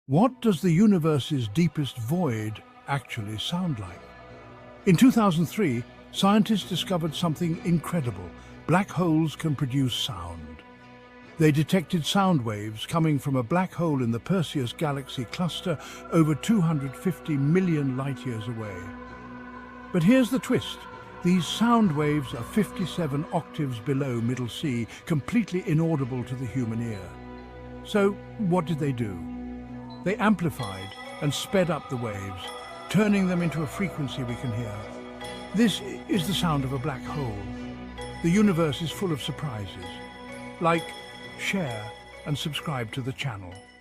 What does the universe's deepest void actually sound like? In 2003, scientists discovered something incredible. Black holes can produce sound. They detected sound waves coming from a black hole in the Perseus galaxy cluster over 250 million light-years away. But here's the twist. These sound waves are 57 octaves below middle C, completely inaudible to the human ear. So what did they do? They amplified and sped up the waves, turning them into a frequency we can hear. This is the sound of a black hole. The universe is full of surprises. Like, share, and subscribe to the channel.